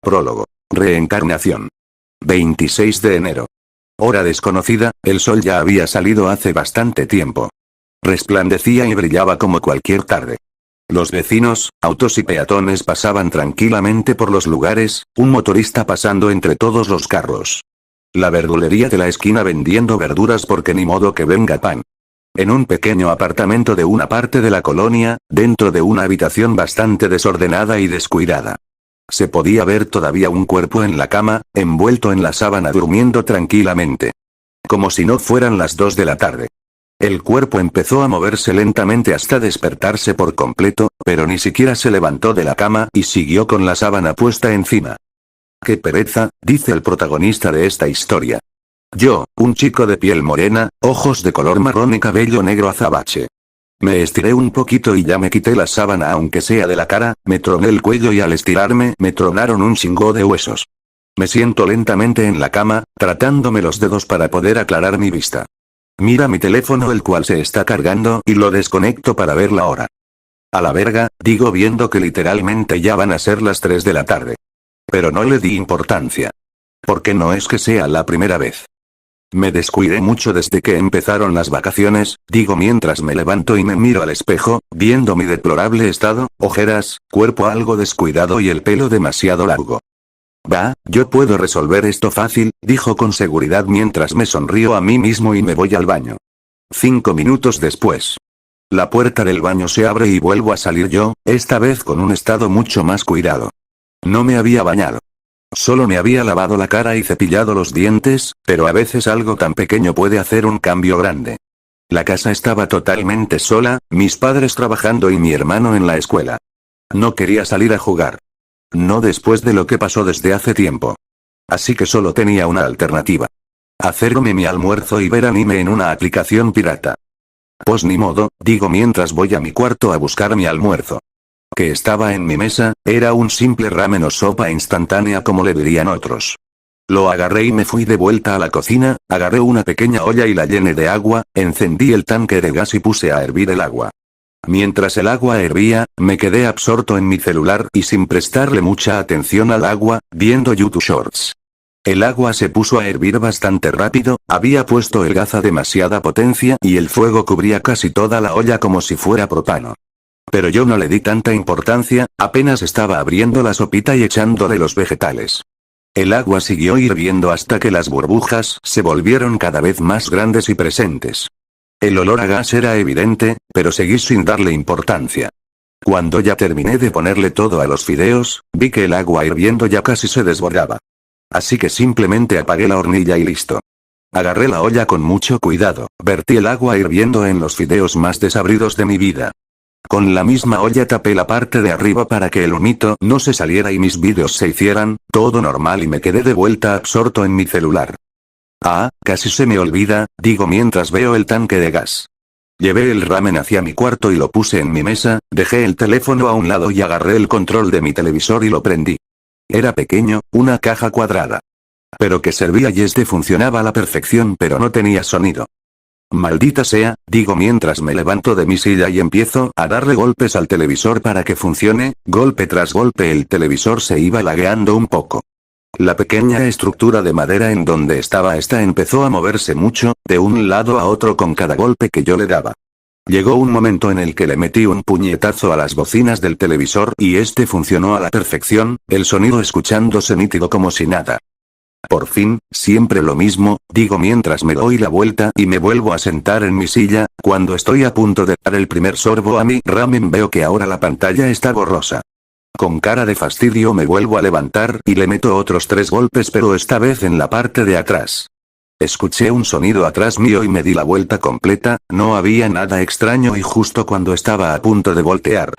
Prólogo. Reencarnación. 26 de enero. Hora desconocida, el sol ya había salido hace bastante tiempo. Resplandecía y brillaba como cualquier tarde. Los vecinos, autos y peatones pasaban tranquilamente por los lugares, un motorista pasando entre todos los carros. La verdulería de la esquina vendiendo verduras porque ni modo que venga pan. En un pequeño apartamento de una parte de la colonia, dentro de una habitación bastante desordenada y descuidada. Se podía ver todavía un cuerpo en la cama, envuelto en la sábana durmiendo tranquilamente. Como si no fueran las 2 de la tarde. El cuerpo empezó a moverse lentamente hasta despertarse por completo, pero ni siquiera se levantó de la cama y siguió con la sábana puesta encima. ¡Qué pereza!, dice el protagonista de esta historia. Yo, un chico de piel morena, ojos de color marrón y cabello negro azabache. Me estiré un poquito y ya me quité la sábana aunque sea de la cara, me troné el cuello y al estirarme me tronaron un chingo de huesos. Me siento lentamente en la cama, tratándome los dedos para poder aclarar mi vista. Mira mi teléfono el cual se está cargando y lo desconecto para ver la hora. A la verga, digo viendo que literalmente ya van a ser las 3 de la tarde. Pero no le di importancia. Porque no es que sea la primera vez. Me descuidé mucho desde que empezaron las vacaciones, digo mientras me levanto y me miro al espejo, viendo mi deplorable estado, ojeras, cuerpo algo descuidado y el pelo demasiado largo. Va, yo puedo resolver esto fácil, dijo con seguridad mientras me sonrío a mí mismo y me voy al baño. 5 minutos después. La puerta del baño se abre y vuelvo a salir yo, esta vez con un estado mucho más cuidado. No me había bañado. Solo me había lavado la cara y cepillado los dientes, pero a veces algo tan pequeño puede hacer un cambio grande. La casa estaba totalmente sola, mis padres trabajando y mi hermano en la escuela. No quería salir a jugar. No después de lo que pasó desde hace tiempo. Así que solo tenía una alternativa. Hacerme mi almuerzo y ver anime en una aplicación pirata. Pues ni modo, digo mientras voy a mi cuarto a buscar mi almuerzo. Que estaba en mi mesa, era un simple ramen o sopa instantánea como le dirían otros. Lo agarré y me fui de vuelta a la cocina, agarré una pequeña olla y la llené de agua, encendí el tanque de gas y puse a hervir el agua. Mientras el agua hervía, me quedé absorto en mi celular y sin prestarle mucha atención al agua, viendo YouTube Shorts. El agua se puso a hervir bastante rápido, había puesto el gas a demasiada potencia y el fuego cubría casi toda la olla como si fuera propano. Pero yo no le di tanta importancia, apenas estaba abriendo la sopita y echándole los vegetales. El agua siguió hirviendo hasta que las burbujas se volvieron cada vez más grandes y presentes. El olor a gas era evidente, pero seguí sin darle importancia. Cuando ya terminé de ponerle todo a los fideos, vi que el agua hirviendo ya casi se desbordaba. Así que simplemente apagué la hornilla y listo. Agarré la olla con mucho cuidado, vertí el agua hirviendo en los fideos más desabridos de mi vida. Con la misma olla tapé la parte de arriba para que el humito no se saliera y mis vídeos se hicieran, todo normal y me quedé de vuelta absorto en mi celular. Ah, casi se me olvida, digo mientras veo el tanque de gas. Llevé el ramen hacia mi cuarto y lo puse en mi mesa, dejé el teléfono a un lado y agarré el control de mi televisor y lo prendí. Era pequeño, una caja cuadrada. Pero que servía y funcionaba a la perfección pero no tenía sonido. Maldita sea, digo mientras me levanto de mi silla y empiezo a darle golpes al televisor para que funcione, golpe tras golpe el televisor se iba lagueando un poco. La pequeña estructura de madera en donde estaba esta empezó a moverse mucho, de un lado a otro con cada golpe que yo le daba. Llegó un momento en el que le metí un puñetazo a las bocinas del televisor y funcionó a la perfección, el sonido escuchándose nítido como si nada. Por fin, siempre lo mismo, digo mientras me doy la vuelta y me vuelvo a sentar en mi silla, cuando estoy a punto de dar el primer sorbo a mi ramen veo que ahora la pantalla está borrosa. Con cara de fastidio me vuelvo a levantar y le meto otros 3 golpes pero esta vez en la parte de atrás. Escuché un sonido atrás mío y me di la vuelta completa, no había nada extraño y justo cuando estaba a punto de voltear.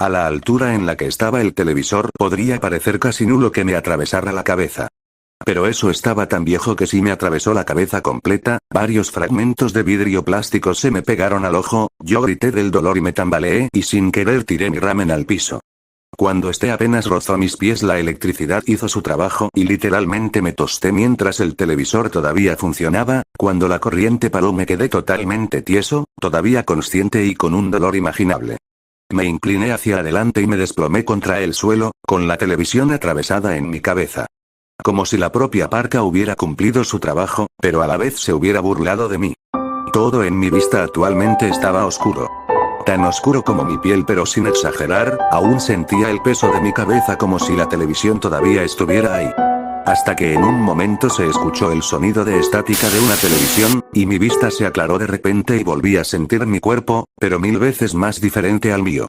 A la altura en la que estaba el televisor podría parecer casi nulo que me atravesara la cabeza. Pero eso estaba tan viejo que sí me atravesó la cabeza completa, varios fragmentos de vidrio plástico se me pegaron al ojo, yo grité del dolor y me tambaleé y sin querer tiré mi ramen al piso. Cuando apenas rozó mis pies la electricidad hizo su trabajo y literalmente me tosté mientras el televisor todavía funcionaba, cuando la corriente paró me quedé totalmente tieso, todavía consciente y con un dolor imaginable. Me incliné hacia adelante y me desplomé contra el suelo, con la televisión atravesada en mi cabeza. Como si la propia parca hubiera cumplido su trabajo, pero a la vez se hubiera burlado de mí. Todo en mi vista actualmente estaba oscuro. Tan oscuro como mi piel, pero sin exagerar, aún sentía el peso de mi cabeza como si la televisión todavía estuviera ahí. Hasta que en un momento se escuchó el sonido de estática de una televisión, y mi vista se aclaró de repente y volví a sentir mi cuerpo, pero 1000 veces más diferente al mío.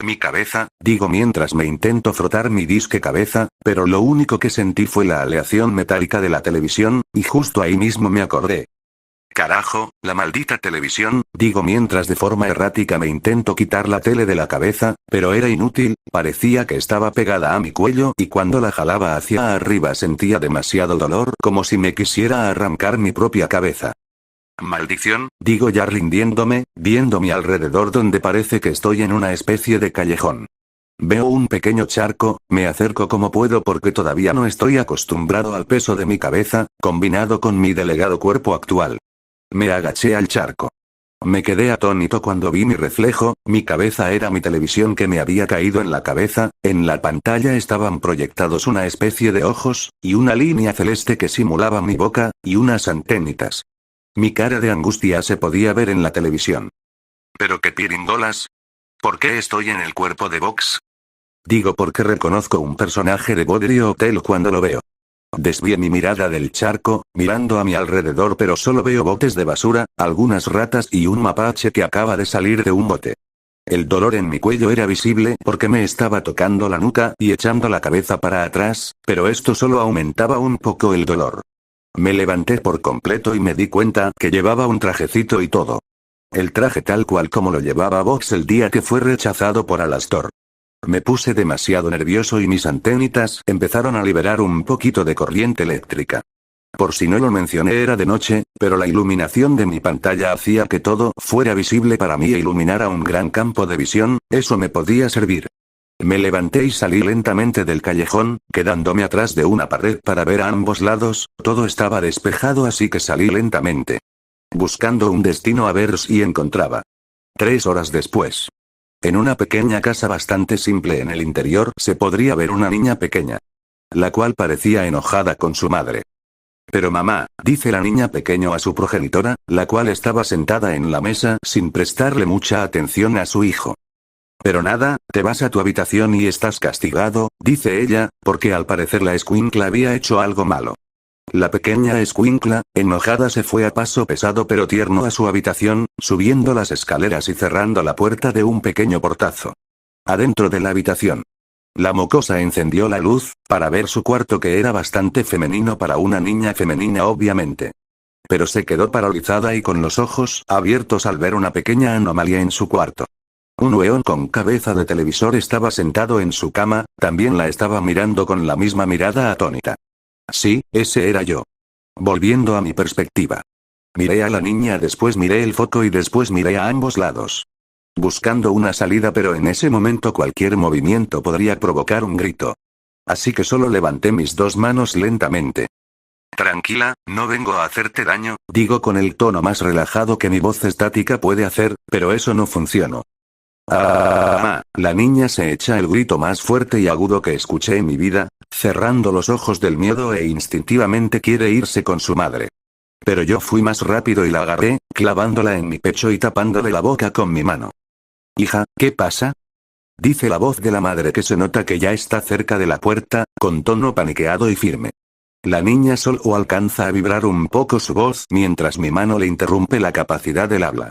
Mi cabeza, digo mientras me intento frotar mi disque cabeza, pero lo único que sentí fue la aleación metálica de la televisión, y justo ahí mismo me acordé. Carajo, la maldita televisión, digo mientras de forma errática me intento quitar la tele de la cabeza, pero era inútil, parecía que estaba pegada a mi cuello y cuando la jalaba hacia arriba sentía demasiado dolor, como si me quisiera arrancar mi propia cabeza. Maldición, digo ya rindiéndome, viendo mi alrededor donde parece que estoy en una especie de callejón. Veo un pequeño charco, me acerco como puedo porque todavía no estoy acostumbrado al peso de mi cabeza, combinado con mi delgado cuerpo actual. Me agaché al charco. Me quedé atónito cuando vi mi reflejo, mi cabeza era mi televisión que me había caído en la cabeza, en la pantalla estaban proyectados una especie de ojos, y una línea celeste que simulaba mi boca, y unas anténitas. Mi cara de angustia se podía ver en la televisión. ¿Pero qué pirindolas? ¿Por qué estoy en el cuerpo de Vox? Digo porque reconozco un personaje de Bodrio Hotel cuando lo veo. Desvié mi mirada del charco, mirando a mi alrededor pero solo veo botes de basura, algunas ratas y un mapache que acaba de salir de un bote. El dolor en mi cuello era visible porque me estaba tocando la nuca y echando la cabeza para atrás, pero esto solo aumentaba un poco el dolor. Me levanté por completo y me di cuenta que llevaba un trajecito y todo. El traje tal cual como lo llevaba Vox el día que fue rechazado por Alastor. Me puse demasiado nervioso y mis anténitas empezaron a liberar un poquito de corriente eléctrica. Por si no lo mencioné era de noche, pero la iluminación de mi pantalla hacía que todo fuera visible para mí e iluminara un gran campo de visión, eso me podía servir. Me levanté y salí lentamente del callejón, quedándome atrás de una pared para ver a ambos lados, todo estaba despejado así que salí lentamente. Buscando un destino a ver si encontraba. 3 horas después. En una pequeña casa bastante simple en el interior se podría ver una niña pequeña. La cual parecía enojada con su madre. Pero mamá, dice la niña pequeño a su progenitora, la cual estaba sentada en la mesa sin prestarle mucha atención a su hijo. Pero nada, te vas a tu habitación y estás castigado, dice ella, porque al parecer la escuincla había hecho algo malo. La pequeña escuincla, enojada se fue a paso pesado pero tierno a su habitación, subiendo las escaleras y cerrando la puerta de un pequeño portazo. Adentro de la habitación. La mocosa encendió la luz, para ver su cuarto que era bastante femenino para una niña femenina obviamente. Pero se quedó paralizada y con los ojos abiertos al ver una pequeña anomalía en su cuarto. Un león con cabeza de televisor estaba sentado en su cama, también la estaba mirando con la misma mirada atónita. Sí, ese era yo. Volviendo a mi perspectiva. Miré a la niña, después miré el foco y después miré a ambos lados. Buscando una salida, pero en ese momento cualquier movimiento podría provocar un grito. Así que solo levanté mis 2 manos lentamente. Tranquila, no vengo a hacerte daño, digo con el tono más relajado que mi voz estática puede hacer, pero eso no funcionó. La niña se echa el grito más fuerte y agudo que escuché en mi vida, cerrando los ojos del miedo e instintivamente quiere irse con su madre. Pero yo fui más rápido y la agarré, clavándola en mi pecho y tapándole la boca con mi mano. Hija, ¿qué pasa? Dice la voz de la madre que se nota que ya está cerca de la puerta, con tono paniqueado y firme. La niña solo alcanza a vibrar un poco su voz mientras mi mano le interrumpe la capacidad del habla.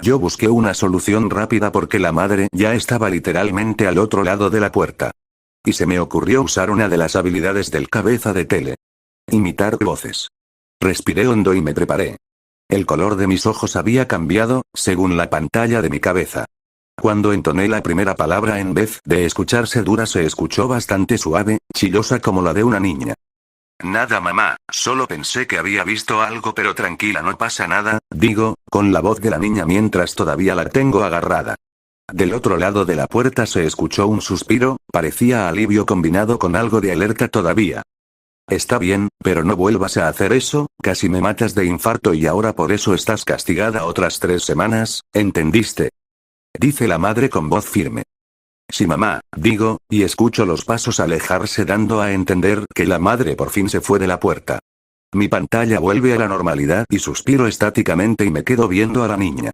Yo busqué una solución rápida porque la madre ya estaba literalmente al otro lado de la puerta. Y se me ocurrió usar una de las habilidades del cabeza de tele. Imitar voces. Respiré hondo y me preparé. El color de mis ojos había cambiado, según la pantalla de mi cabeza. Cuando entoné la primera palabra en vez de escucharse dura se escuchó bastante suave, chillosa como la de una niña. Nada mamá, solo pensé que había visto algo pero tranquila no pasa nada, digo, con la voz de la niña mientras todavía la tengo agarrada. Del otro lado de la puerta se escuchó un suspiro, parecía alivio combinado con algo de alerta todavía. Está bien, pero no vuelvas a hacer eso, casi me matas de infarto y ahora por eso estás castigada otras 3 semanas, ¿entendiste? dice la madre con voz firme. Sí mamá, digo, y escucho los pasos alejarse dando a entender que la madre por fin se fue de la puerta. Mi pantalla vuelve a la normalidad y suspiro estáticamente y me quedo viendo a la niña.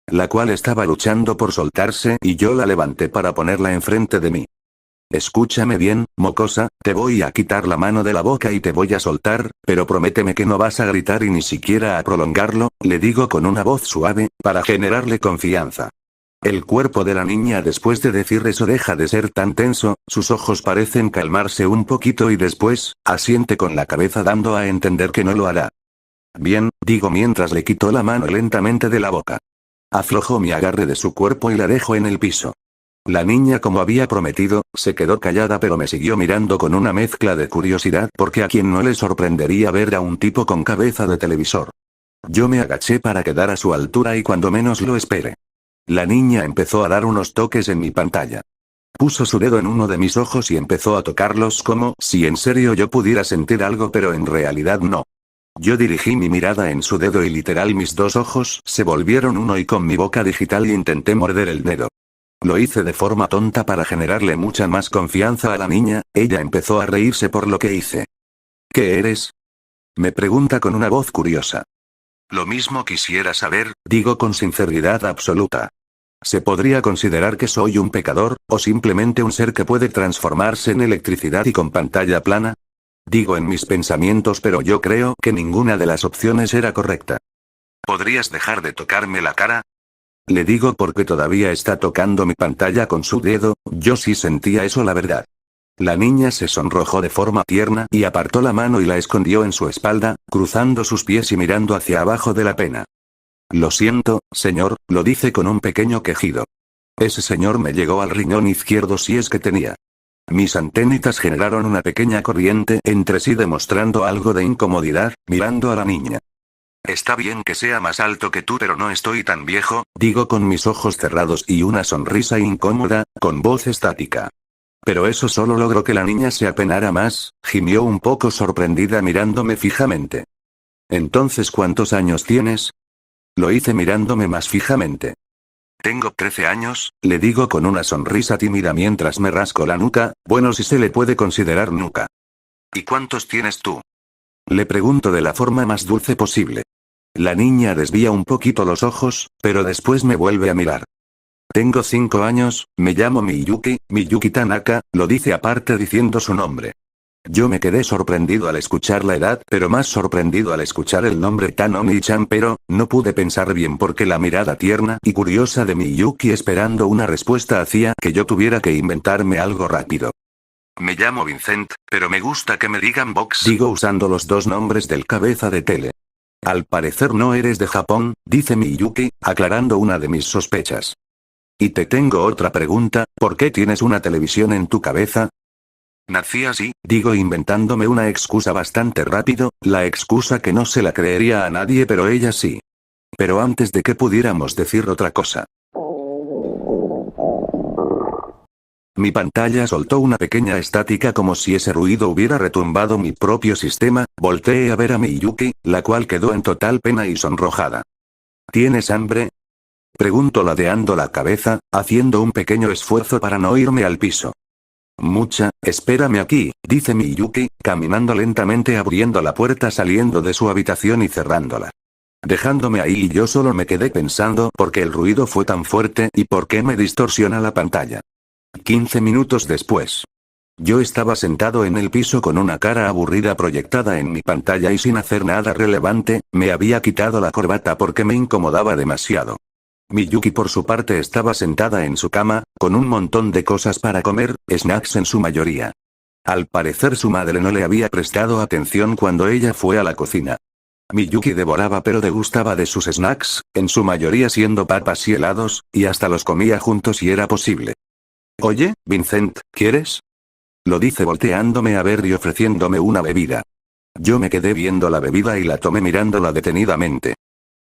La cual estaba luchando por soltarse y yo la levanté para ponerla enfrente de mí. Escúchame bien, mocosa, te voy a quitar la mano de la boca y te voy a soltar, pero prométeme que no vas a gritar y ni siquiera a prolongarlo, le digo con una voz suave, para generarle confianza. El cuerpo de la niña después de decir eso deja de ser tan tenso, sus ojos parecen calmarse un poquito y después, asiente con la cabeza dando a entender que no lo hará. Bien, digo mientras le quito la mano lentamente de la boca. Aflojo mi agarre de su cuerpo y la dejo en el piso. La niña, como había prometido, se quedó callada pero me siguió mirando con una mezcla de curiosidad porque a quien no le sorprendería ver a un tipo con cabeza de televisor. Yo me agaché para quedar a su altura y cuando menos lo espere. La niña empezó a dar unos toques en mi pantalla. Puso su dedo en uno de mis ojos y empezó a tocarlos como si en serio yo pudiera sentir algo pero en realidad no. Yo dirigí mi mirada en su dedo y literal mis dos ojos se volvieron uno y con mi boca digital intenté morder el dedo. Lo hice de forma tonta para generarle mucha más confianza a la niña, ella empezó a reírse por lo que hice. ¿Qué eres? Me pregunta con una voz curiosa. Lo mismo quisiera saber, digo con sinceridad absoluta. ¿Se podría considerar que soy un pecador, o simplemente un ser que puede transformarse en electricidad y con pantalla plana? Digo en mis pensamientos pero yo creo que ninguna de las opciones era correcta. ¿Podrías dejar de tocarme la cara? Le digo porque todavía está tocando mi pantalla con su dedo, yo sí sentía eso la verdad. La niña se sonrojó de forma tierna y apartó la mano y la escondió en su espalda, cruzando sus pies y mirando hacia abajo de la pena. Lo siento, señor, lo dice con un pequeño quejido. Ese señor me llegó al riñón izquierdo si es que tenía. Mis antenitas generaron una pequeña corriente entre sí demostrando algo de incomodidad, mirando a la niña. Está bien que sea más alto que tú pero no estoy tan viejo, digo con mis ojos cerrados y una sonrisa incómoda, con voz estática. Pero eso solo logró que la niña se apenara más, gimió un poco sorprendida mirándome fijamente. Entonces, ¿cuántos años tienes? Lo hice mirándome más fijamente. Tengo 13 años, le digo con una sonrisa tímida mientras me rasco la nuca, bueno si se le puede considerar nuca. ¿Y cuántos tienes tú? Le pregunto de la forma más dulce posible. La niña desvía un poquito los ojos, pero después me vuelve a mirar. Tengo 5 años, me llamo Miyuki Tanaka, lo dice aparte diciendo su nombre. Yo me quedé sorprendido al escuchar la edad, pero más sorprendido al escuchar el nombre Tanoni-chan, pero no pude pensar bien porque la mirada tierna y curiosa de Miyuki esperando una respuesta hacía que yo tuviera que inventarme algo rápido. Me llamo Vincent, pero me gusta que me digan Box, digo usando los dos nombres del cabeza de tele. Al parecer no eres de Japón, dice Miyuki, aclarando una de mis sospechas. Y te tengo otra pregunta, ¿por qué tienes una televisión en tu cabeza? Nací así, digo inventándome una excusa bastante rápido, la excusa que no se la creería a nadie pero ella sí. Pero antes de que pudiéramos decir otra cosa. Mi pantalla soltó una pequeña estática como si ese ruido hubiera retumbado mi propio sistema, volteé a ver a Miyuki, la cual quedó en total pena y sonrojada. ¿Tienes hambre? Pregunto ladeando la cabeza, haciendo un pequeño esfuerzo para no irme al piso. Mucha, espérame aquí, dice Miyuki, caminando lentamente abriendo la puerta saliendo de su habitación y cerrándola. Dejándome ahí y yo solo me quedé pensando por qué el ruido fue tan fuerte y por qué me distorsiona la pantalla. 15 minutos después. Yo estaba sentado en el piso con una cara aburrida proyectada en mi pantalla y sin hacer nada relevante, me había quitado la corbata porque me incomodaba demasiado. Miyuki por su parte estaba sentada en su cama, con un montón de cosas para comer, snacks en su mayoría. Al parecer su madre no le había prestado atención cuando ella fue a la cocina. Miyuki devoraba pero degustaba de sus snacks, en su mayoría siendo papas y helados, y hasta los comía juntos si era posible. Oye, Vincent, ¿quieres? Lo dice volteándome a ver y ofreciéndome una bebida. Yo me quedé viendo la bebida y la tomé mirándola detenidamente.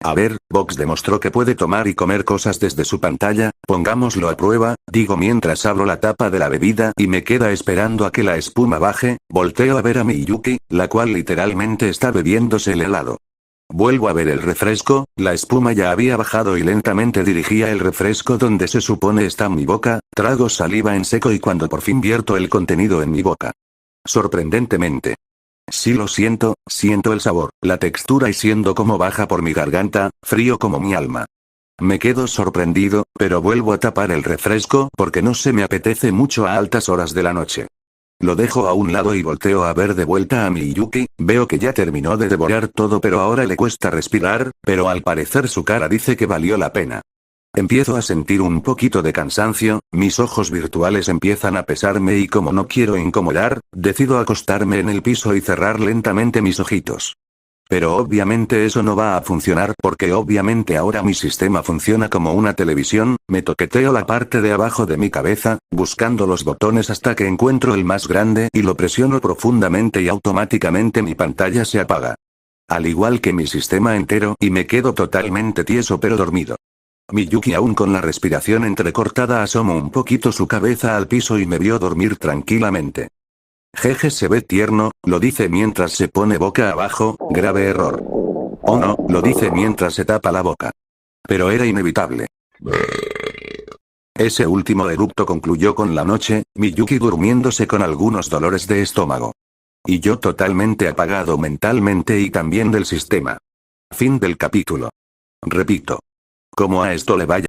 A ver, Box demostró que puede tomar y comer cosas desde su pantalla, pongámoslo a prueba, digo mientras abro la tapa de la bebida y me queda esperando a que la espuma baje, volteo a ver a Miyuki, la cual literalmente está bebiéndose el helado. Vuelvo a ver el refresco, la espuma ya había bajado y lentamente dirigía el refresco donde se supone está mi boca, trago saliva en seco y cuando por fin vierto el contenido en mi boca. Sorprendentemente. Sí lo siento, siento el sabor, la textura y siendo como baja por mi garganta, frío como mi alma. Me quedo sorprendido, pero vuelvo a tapar el refresco porque no se me apetece mucho a altas horas de la noche. Lo dejo a un lado y volteo a ver de vuelta a Miyuki, veo que ya terminó de devorar todo pero ahora le cuesta respirar, pero al parecer su cara dice que valió la pena. Empiezo a sentir un poquito de cansancio, mis ojos virtuales empiezan a pesarme y como no quiero incomodar, decido acostarme en el piso y cerrar lentamente mis ojitos. Pero obviamente eso no va a funcionar porque obviamente ahora mi sistema funciona como una televisión, me toqueteo la parte de abajo de mi cabeza, buscando los botones hasta que encuentro el más grande y lo presiono profundamente y automáticamente mi pantalla se apaga. Al igual que mi sistema entero y me quedo totalmente tieso pero dormido. Miyuki aún con la respiración entrecortada asomó un poquito su cabeza al piso y me vio dormir tranquilamente. Jeje se ve tierno, lo dice mientras se pone boca abajo, grave error. Oh no, lo dice mientras se tapa la boca. Pero era inevitable. Ese último eructo concluyó con la noche, Miyuki durmiéndose con algunos dolores de estómago. Y yo totalmente apagado mentalmente y también del sistema. Fin del capítulo. Repito. Como a esto le vaya.